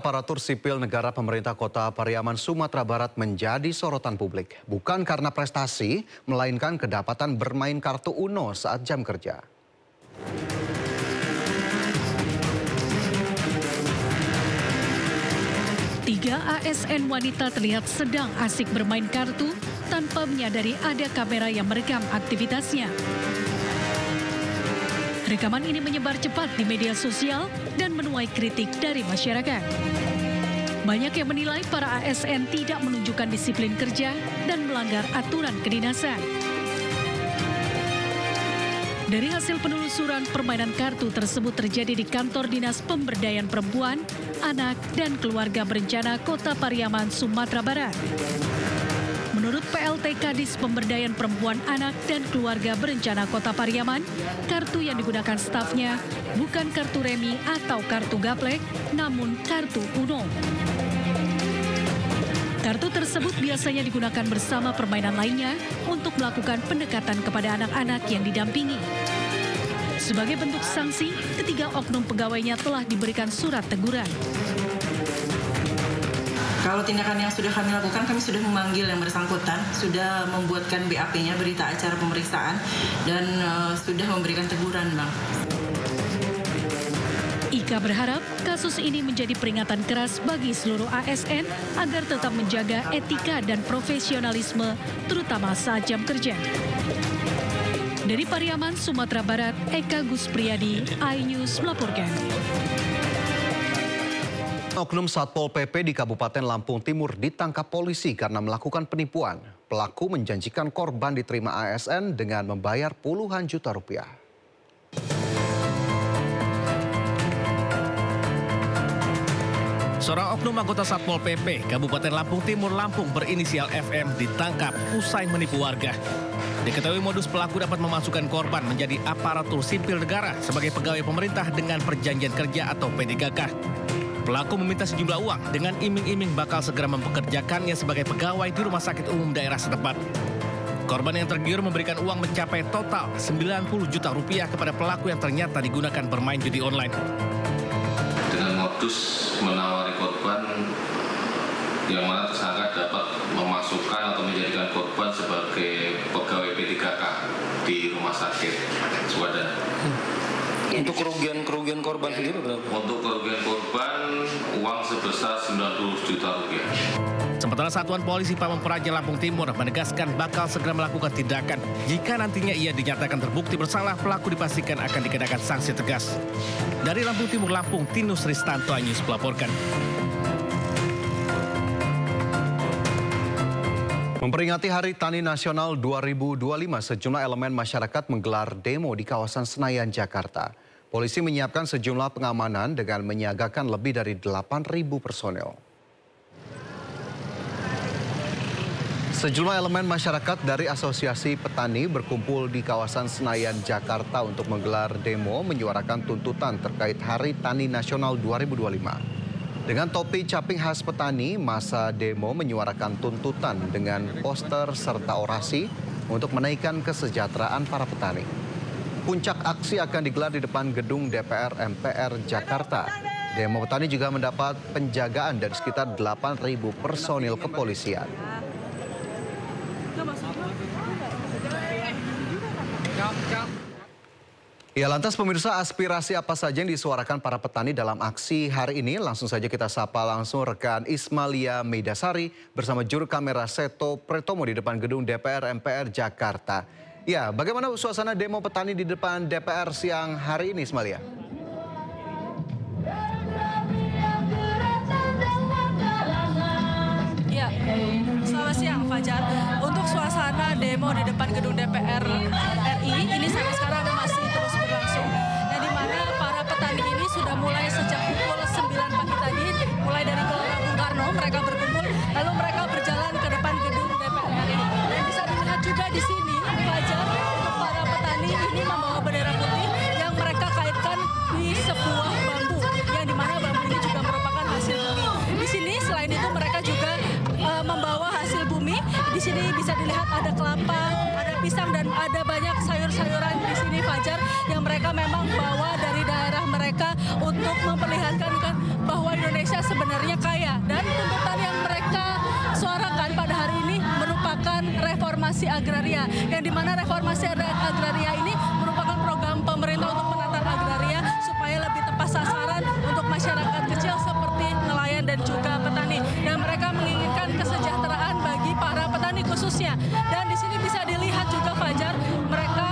Aparatur sipil negara pemerintah Kota Pariaman, Sumatera Barat menjadi sorotan publik. Bukan karena prestasi, melainkan kedapatan bermain kartu Uno saat jam kerja. Tiga ASN wanita terlihat sedang asik bermain kartu tanpa menyadari ada kamera yang merekam aktivitasnya. Rekaman ini menyebar cepat di media sosial dan menuai kritik dari masyarakat. Banyak yang menilai para ASN tidak menunjukkan disiplin kerja dan melanggar aturan kedinasan. Dari hasil penelusuran, permainan kartu tersebut terjadi di kantor Dinas Pemberdayaan Perempuan, Anak, dan Keluarga Berencana Kota Pariaman, Sumatera Barat. Menurut PLT Kadis Pemberdayaan Perempuan, Anak, dan Keluarga Berencana Kota Pariaman, kartu yang digunakan stafnya bukan kartu remi atau kartu gaplek, namun kartu Uno. Kartu tersebut biasanya digunakan bersama permainan lainnya untuk melakukan pendekatan kepada anak-anak yang didampingi. Sebagai bentuk sanksi, ketiga oknum pegawainya telah diberikan surat teguran. Kalau tindakan yang sudah kami lakukan, kami sudah memanggil yang bersangkutan, sudah membuatkan BAP-nya, berita acara pemeriksaan, dan sudah memberikan teguran, Bang. Ika berharap kasus ini menjadi peringatan keras bagi seluruh ASN agar tetap menjaga etika dan profesionalisme, terutama saat jam kerja. Dari Pariaman, Sumatera Barat, Eka Guspriyadi, iNews melaporkan. Oknum Satpol PP di Kabupaten Lampung Timur ditangkap polisi karena melakukan penipuan. Pelaku menjanjikan korban diterima ASN dengan membayar puluhan juta rupiah. Seorang oknum anggota Satpol PP Kabupaten Lampung Timur Lampung berinisial FM ditangkap usai menipu warga. Diketahui modus pelaku dapat memasukkan korban menjadi aparatur sipil negara sebagai pegawai pemerintah dengan perjanjian kerja atau PDKK. Pelaku meminta sejumlah uang dengan iming-iming bakal segera mempekerjakannya sebagai pegawai di rumah sakit umum daerah setempat. Korban yang tergiur memberikan uang mencapai total 90 juta rupiah kepada pelaku yang ternyata digunakan bermain judi online. Dengan modus menawari korban yang mana tersangka dapat memasukkan atau menjadikan korban sebagai pegawai P3K di rumah sakit Swadana. Untuk kerugian korban sendiri berapa? Untuk kerugian korban uang sebesar 90 juta rupiah. Sementara Satuan Polisi Pamong Praja Lampung Timur menegaskan bakal segera melakukan tindakan. Jika nantinya ia dinyatakan terbukti bersalah, pelaku dipastikan akan dikenakan sanksi tegas. Dari Lampung Timur, Lampung, Tinus Ristanto iNews melaporkan. Memperingati Hari Tani Nasional 2025, sejumlah elemen masyarakat menggelar demo di kawasan Senayan, Jakarta. Polisi menyiapkan sejumlah pengamanan dengan menyiagakan lebih dari 8.000 personel. Sejumlah elemen masyarakat dari Asosiasi Petani berkumpul di kawasan Senayan, Jakarta untuk menggelar demo menyuarakan tuntutan terkait Hari Tani Nasional 2025. Dengan topi caping khas petani, masa demo menyuarakan tuntutan dengan poster serta orasi untuk menaikkan kesejahteraan para petani. Puncak aksi akan digelar di depan gedung DPR MPR Jakarta. Demo petani juga mendapat penjagaan dari sekitar 8.000 personil kepolisian. Ya, lantas pemirsa, aspirasi apa saja yang disuarakan para petani dalam aksi hari ini? Langsung saja kita sapa langsung rekan Ismalia Meidasari bersama juru kamera Seto Pretomo di depan gedung DPR MPR Jakarta. Ya, bagaimana suasana demo petani di depan DPR siang hari ini, Ismalia? Ya, selamat siang Fajar. Untuk suasana demo di depan gedung DPR RI ini sampai sekarang masih terus berlangsung. Yang dimana para petani ini sudah mulai sejak pukul 9 pagi tadi, mulai dari Gelora Bung Karno mereka berkumpul, lalu mereka berjalan ke depan gedung DPR RI. Dan bisa dilihat juga di sini, Fajar, para petani ini membawa bendera putih yang mereka kaitkan di sebuah bambu, yang dimana bambu ini juga merupakan hasil bumi. Di sini selain itu mereka juga membawa hasil bumi. Di sini bisa dilihat ada kelapa, ada pisang, dan ada banyak sayur-sayuran di sini, Fajar, yang mereka memang bawa dari daerah mereka mereka untuk memperlihatkan kan bahwa Indonesia sebenarnya kaya, dan tuntutan yang mereka suarakan pada hari ini merupakan reformasi agraria, yang dimana reformasi agraria ini merupakan program pemerintah untuk penata agraria supaya lebih tepat sasaran untuk masyarakat kecil seperti nelayan dan juga petani, dan mereka menginginkan kesejahteraan bagi para petani khususnya. Dan di sini bisa dilihat juga Fajar, mereka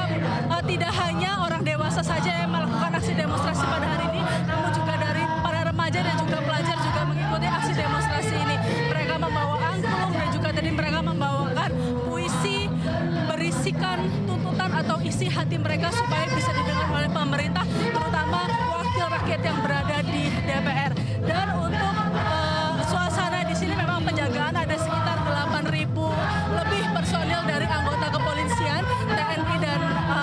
tidak hanya orang dewasa saja yang melakukan aksi demonstrasi pada hari ini, namun juga dari para remaja dan juga pelajar juga mengikuti aksi demonstrasi ini. Mereka membawa angklung dan juga tadi mereka membawakan puisi berisikan tuntutan atau isi hati mereka supaya bisa didengar oleh pemerintah, terutama wakil rakyat yang berada di DPR. Dan untuk suasana di sini memang penjagaan ada sekitar 8.000 lebih personil dari anggota kepolisian, TNI dan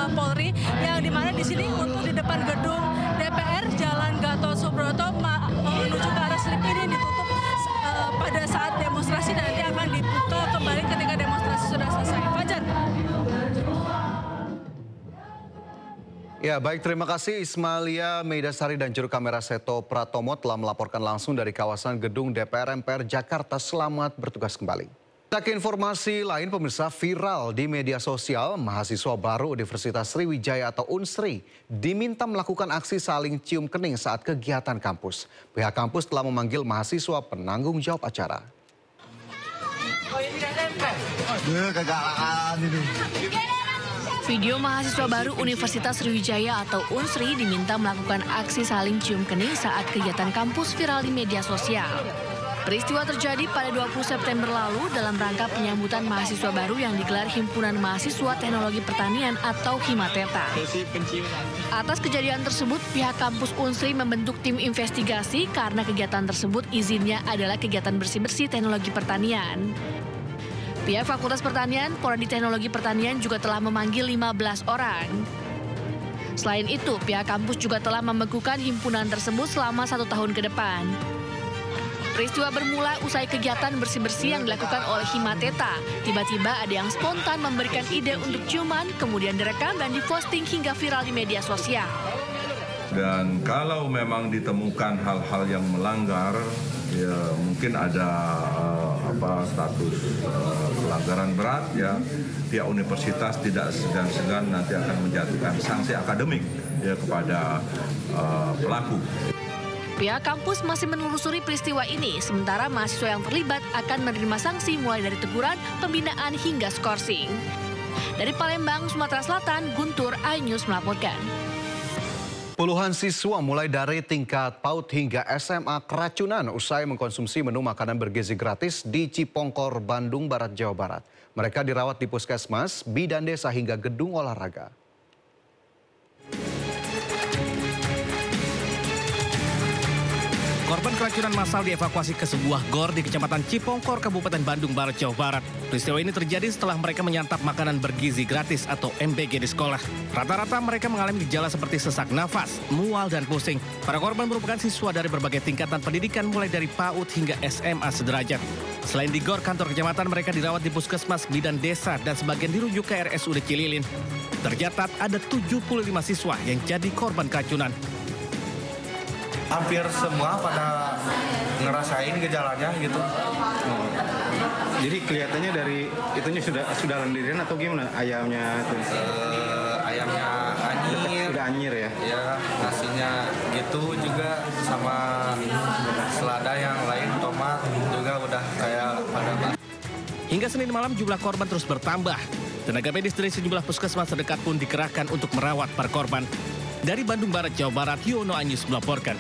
Polri, yang dimana di sini untuk di depan gedung DPR Jalan Gatot Subroto menuju ke arah Slip ini ditutup pada saat demonstrasi, dan nanti akan dibuka kembali ketika demonstrasi sudah selesai. Fajar. Ya, baik, terima kasih Ismalia Meidasari dan juru kamera Seto Pratomo telah melaporkan langsung dari kawasan gedung DPR MPR Jakarta. Selamat bertugas kembali. Kita ke informasi lain, pemirsa, viral di media sosial, mahasiswa baru Universitas Sriwijaya atau Unsri diminta melakukan aksi saling cium kening saat kegiatan kampus. Pihak kampus telah memanggil mahasiswa penanggung jawab acara. Video mahasiswa baru Universitas Sriwijaya atau Unsri diminta melakukan aksi saling cium kening saat kegiatan kampus viral di media sosial. Peristiwa terjadi pada 20 September lalu dalam rangka penyambutan mahasiswa baru yang digelar Himpunan Mahasiswa Teknologi Pertanian atau Himateta. Atas kejadian tersebut, pihak kampus Unsri membentuk tim investigasi karena kegiatan tersebut izinnya adalah kegiatan bersih-bersih teknologi pertanian. Pihak Fakultas Pertanian, Prodi Teknologi Pertanian juga telah memanggil 15 orang. Selain itu, pihak kampus juga telah membekukan himpunan tersebut selama 1 tahun ke depan. Peristiwa bermula usai kegiatan bersih-bersih yang dilakukan oleh Himateta. Tiba-tiba ada yang spontan memberikan ide untuk ciuman, kemudian direkam dan diposting hingga viral di media sosial. Dan kalau memang ditemukan hal-hal yang melanggar, ya mungkin ada status pelanggaran berat, ya pihak universitas tidak segan-segan nanti akan menjatuhkan sanksi akademik ya kepada pelaku. Pihak kampus masih menelusuri peristiwa ini, sementara mahasiswa yang terlibat akan menerima sanksi mulai dari teguran, pembinaan hingga skorsing. Dari Palembang, Sumatera Selatan, Guntur, iNews melaporkan. Puluhan siswa mulai dari tingkat PAUD hingga SMA keracunan usai mengkonsumsi menu makanan bergizi gratis di Cipongkor, Bandung Barat, Jawa Barat. Mereka dirawat di puskesmas, bidan desa hingga gedung olahraga. Korban keracunan massal dievakuasi ke sebuah gor di Kecamatan Cipongkor, Kabupaten Bandung Barat, Jawa Barat. Peristiwa ini terjadi setelah mereka menyantap makanan bergizi gratis atau MBG di sekolah. Rata-rata mereka mengalami gejala seperti sesak nafas, mual, dan pusing. Para korban merupakan siswa dari berbagai tingkatan pendidikan mulai dari PAUD hingga SMA sederajat. Selain di gor kantor kecamatan, mereka dirawat di puskesmas, bidan desa, dan sebagian dirujuk ke RSUD Cililin. Tercatat ada 75 siswa yang jadi korban keracunan. Hampir semua pada ngerasain gejalanya gitu. Jadi kelihatannya dari itunya sudah lendirian atau gimana ayamnya itu? Ayamnya anyir. Sudah anyir ya? Ya, nasinya gitu juga, sama selada yang lain, tomat juga udah kayak pada. Hingga Senin malam jumlah korban terus bertambah. Tenaga medis dari sejumlah puskesmas terdekat pun dikerahkan untuk merawat para korban. Dari Bandung Barat, Jawa Barat, Yono iNews melaporkan.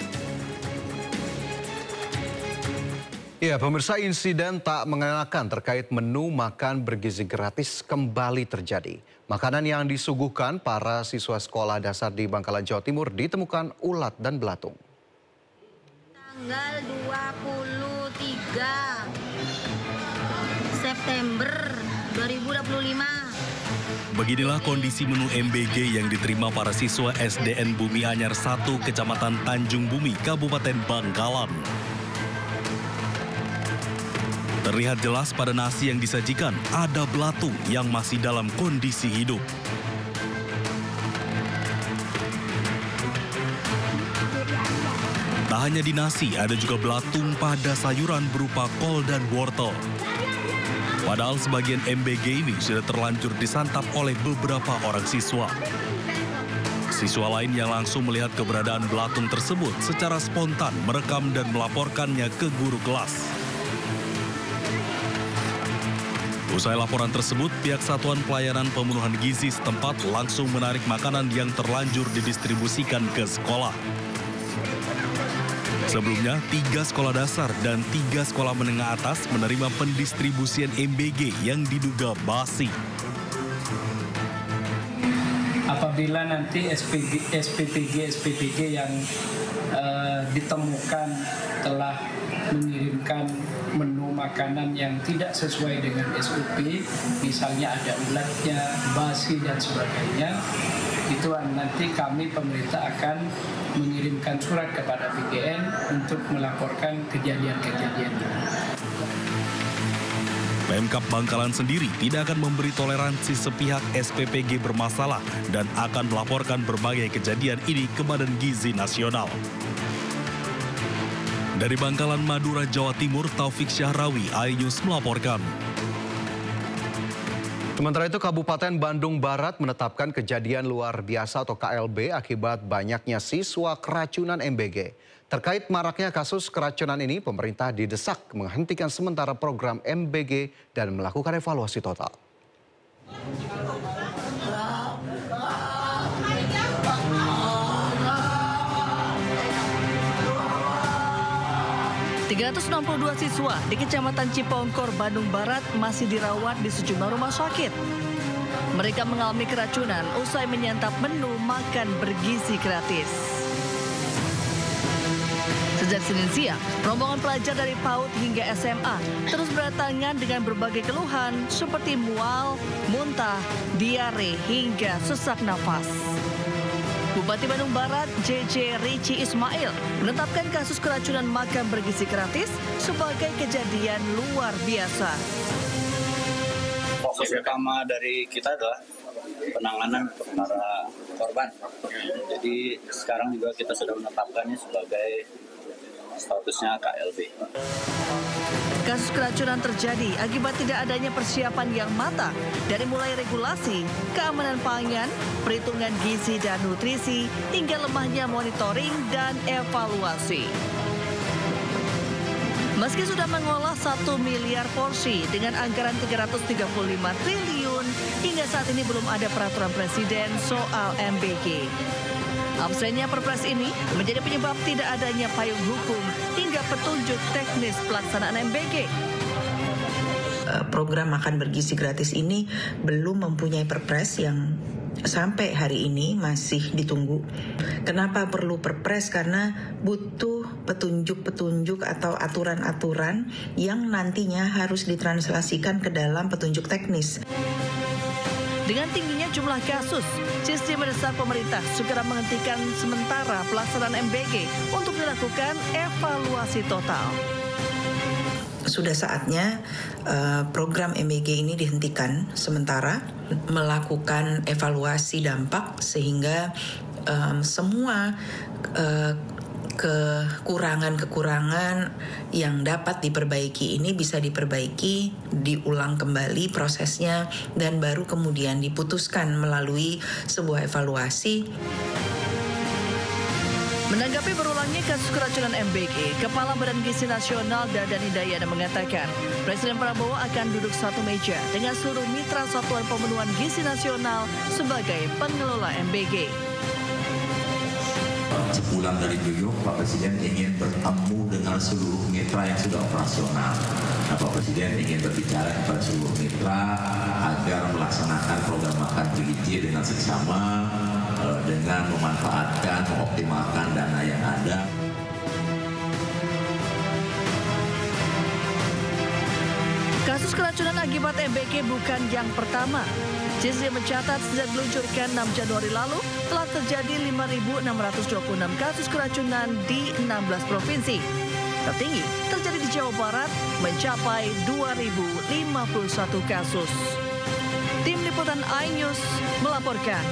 Ya, pemirsa, insiden tak mengenakan terkait menu makan bergizi gratis kembali terjadi. Makanan yang disuguhkan para siswa sekolah dasar di Bangkalan, Jawa Timur ditemukan ulat dan belatung. Tanggal 23 September 2025. Beginilah kondisi menu MBG yang diterima para siswa SDN Bumi Anyar 1, Kecamatan Tanjung Bumi, Kabupaten Bangkalan. Terlihat jelas pada nasi yang disajikan ada belatung yang masih dalam kondisi hidup. hanya di nasi, ada juga belatung pada sayuran berupa kol dan wortel. Padahal sebagian MBG ini sudah terlanjur disantap oleh beberapa orang siswa. Siswa lain yang langsung melihat keberadaan belatung tersebut secara spontan merekam dan melaporkannya ke guru kelas. Usai laporan tersebut, pihak Satuan Pelayanan Pemenuhan Gizi setempat langsung menarik makanan yang terlanjur didistribusikan ke sekolah. Sebelumnya, 3 sekolah dasar dan 3 sekolah menengah atas menerima pendistribusian MBG yang diduga basi. Apabila nanti SPPG yang ditemukan telah mengirimkan menu makanan yang tidak sesuai dengan SOP, misalnya ada ulatnya, basi dan sebagainya, itu nanti kami pemerintah akan mengirimkan surat kepada PGN untuk melaporkan kejadian-kejadian ini. Pemkab Bangkalan sendiri tidak akan memberi toleransi sepihak SPPG bermasalah dan akan melaporkan berbagai kejadian ini ke Badan Gizi Nasional. Dari Bangkalan, Madura, Jawa Timur, Taufik Syahrawi, iNews melaporkan. Sementara itu, Kabupaten Bandung Barat menetapkan kejadian luar biasa atau KLB akibat banyaknya siswa keracunan MBG. Terkait maraknya kasus keracunan ini, pemerintah didesak menghentikan sementara program MBG dan melakukan evaluasi total. 362 siswa di Kecamatan Cipongkor, Bandung Barat masih dirawat di sejumlah rumah sakit. Mereka mengalami keracunan usai menyantap menu makan bergizi gratis. Sejak Senin siang, rombongan pelajar dari PAUD hingga SMA terus berdatangan dengan berbagai keluhan seperti mual, muntah, diare, hingga sesak nafas. Bupati Bandung Barat, JJ Rici Ismail, menetapkan kasus keracunan makan bergizi gratis sebagai kejadian luar biasa. Fokus utama dari kita adalah penanganan para korban. Jadi sekarang juga kita sudah menetapkannya sebagai statusnya KLB. Kasus keracunan terjadi akibat tidak adanya persiapan yang matang dari mulai regulasi, keamanan pangan, perhitungan gizi dan nutrisi, hingga lemahnya monitoring dan evaluasi. Meski sudah mengolah 1 miliar porsi dengan anggaran 335 triliun, hingga saat ini belum ada peraturan presiden soal MBG. Absennya Perpres ini menjadi penyebab tidak adanya payung hukum hingga petunjuk teknis pelaksanaan MBG. Program makan bergizi gratis ini belum mempunyai Perpres yang sampai hari ini masih ditunggu. Kenapa perlu Perpres? Karena butuh petunjuk-petunjuk atau aturan-aturan yang nantinya harus ditranslasikan ke dalam petunjuk teknis. Dengan tingginya jumlah kasus, CISD mendesak pemerintah segera menghentikan sementara pelaksanaan MBG untuk dilakukan evaluasi total. Sudah saatnya program MBG ini dihentikan sementara, melakukan evaluasi dampak sehingga semua kekurangan-kekurangan yang dapat diperbaiki ini bisa diperbaiki, diulang kembali prosesnya, dan baru kemudian diputuskan melalui sebuah evaluasi. Menanggapi berulangnya kasus keracunan MBG, Kepala Badan Gizi Nasional Dadan Hidayana mengatakan Presiden Prabowo akan duduk satu meja dengan seluruh mitra Satuan Pemenuhan Gizi Nasional sebagai pengelola MBG. Sepulang dari New York, Pak Presiden ingin bertemu dengan seluruh mitra yang sudah operasional. Nah, Pak Presiden ingin berbicara kepada seluruh mitra agar melaksanakan program makan bergizi dengan seksama, dengan memanfaatkan, mengoptimalkan dana yang ada. Kasus keracunan akibat MBG bukan yang pertama. CISD mencatat sejak diluncurkan 6 Januari lalu telah terjadi 5.626 kasus keracunan di 16 provinsi. Tertinggi terjadi di Jawa Barat mencapai 2.051 kasus. Tim Liputan iNews melaporkan.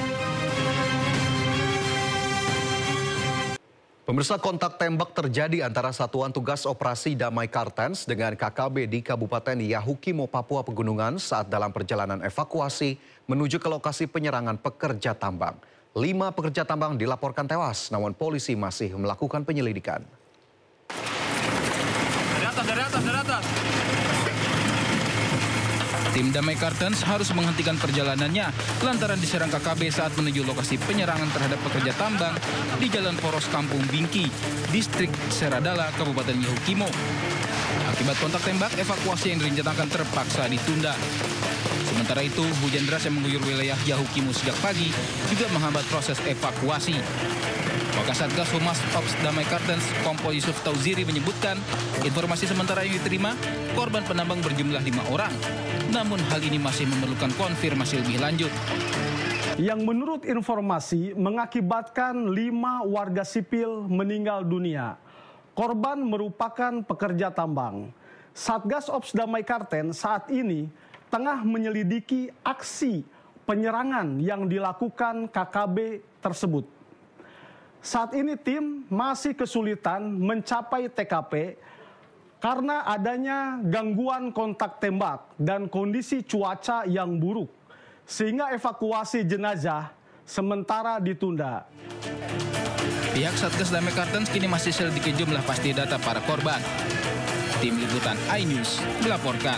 Pemirsa, kontak tembak terjadi antara Satuan Tugas Operasi Damai Kartens dengan KKB di Kabupaten Yahukimo, Papua Pegunungan saat dalam perjalanan evakuasi menuju ke lokasi penyerangan pekerja tambang. 5 pekerja tambang dilaporkan tewas, namun polisi masih melakukan penyelidikan. Dari atas. Tim Damai Kartens harus menghentikan perjalanannya lantaran diserang KKB saat menuju lokasi penyerangan terhadap pekerja tambang di Jalan Poros Kampung Bingki, Distrik Seradala, Kabupaten Yahukimo. Akibat kontak tembak, evakuasi yang direncanakan terpaksa ditunda. Sementara itu, hujan deras yang mengguyur wilayah Yahukimo sejak pagi juga menghambat proses evakuasi. Wakasatgas Humas Ops Damai Kartens, Kompol Yusuf Tauziri menyebutkan, informasi sementara yang diterima, korban penambang berjumlah 5 orang. Namun hal ini masih memerlukan konfirmasi lebih lanjut. Yang menurut informasi mengakibatkan 5 warga sipil meninggal dunia. Korban merupakan pekerja tambang. Satgas Ops Damai Kartens saat ini tengah menyelidiki aksi penyerangan yang dilakukan KKB tersebut. Saat ini tim masih kesulitan mencapai TKP karena adanya gangguan kontak tembak dan kondisi cuaca yang buruk, sehingga evakuasi jenazah sementara ditunda. Pihak Satgas Damai Kartens kini masih selidiki jumlah pasti data para korban. Tim Liputan iNews melaporkan.